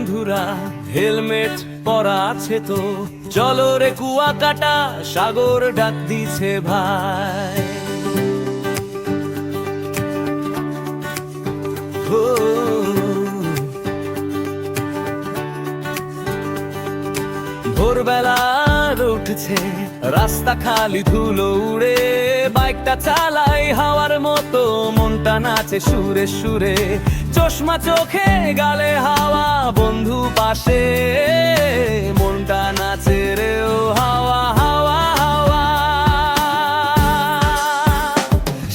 বন্ধুরা হেলমেট পরা আছে তো, চলো রে কুয়াকাটা, সাগর ডাক দিছে ভাই। ভোরবেলা উঠছে, রাস্তা খালি ধুলো উড়ে, বাইকটা চালাই হাওয়ার মতো, মনটা নাচে সুরে সুরে, চশমা চোখে গালে হাওয়া, বন্ধু পাশে, মনটা নাচে রে ও হাওয়া হাওয়া হাওয়া।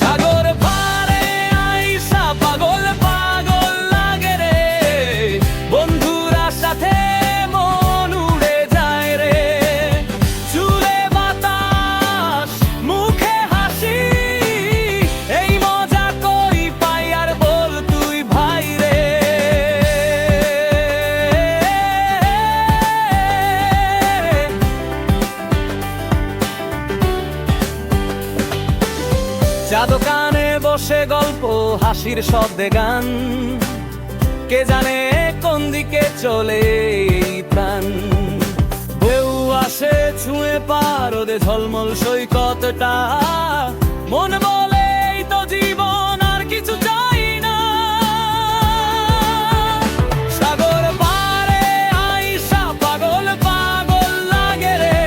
সাগর পারে আইসা পাগল পাগল লাগে রে, বন্ধুরা সাথে মন উড়ে যায় রে, চুলে বাতাস মুখে হাসি, এই মজা কই পাই আর বল তুই ভাই রে। চা দোকানে বসে গল্প, হাসির শব্দে গান, কে জানে কোন দিকে চলে এই প্রাণ। ঢেউ আসে ছুঁয়ে পারদে ঝলমল সৈকতটা, মন বলে এই তো জীবন, আর কিছু চাই না। সাগর পারে আইসা পাগল পাগল লাগে রে,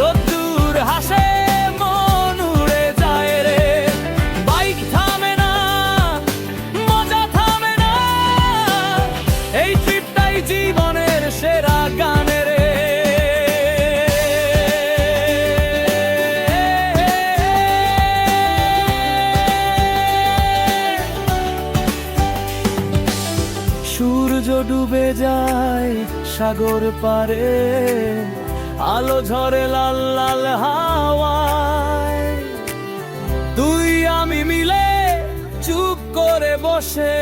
রোদ্দুর হাসে মন উড়ে যায় রে, বাইক থামে না, মজা থামে না, এই ট্রিপটাই জীবনের সেরা গানে রে। সূর্য ডুবে যায় সাগর পারে, আলো ঝরে লাল লাল হাওয়ায়, তুই আমি মিলে চুপ করে বসে,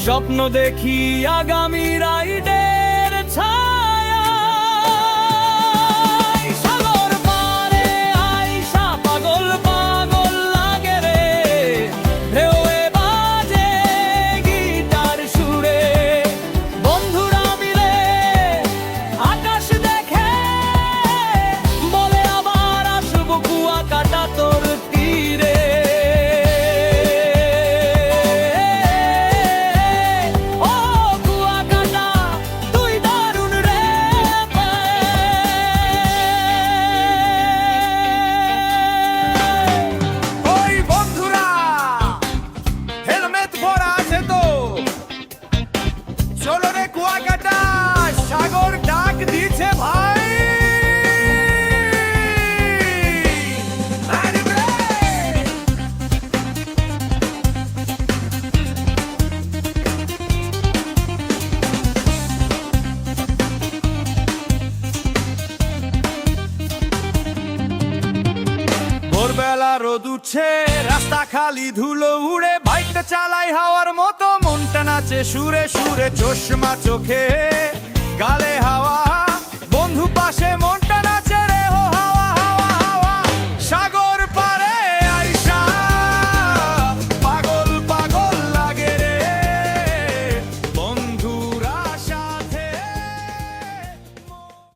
স্বপ্ন দেখি আগামী রাইডের ছায়া। সাগর পারে আইসা পাগল পাগল লাগে রে, ঢেউয়ে বাজে গিটার সুরে, বন্ধুরা মিলে আকাশ দেখে, বলে আবার আসবো কুয়াকাটা তোর তীরে। ও কুয়াকাটা তুই দারুণ রে। ওই বন্ধুরা হেলমেট পরা আছে তো, চলো রে কুয়াকাটা, সাগর ডাক দিছে ভাই। আরে রে! ভোরবেলা রোদ উঠছে, রাস্তা খালি ধুলো উড়ে, বাইকটা চালাই হাওয়ার মতো, মনটা নাচে সুরে সুরে, চশমা চোখে গালে হাওয়া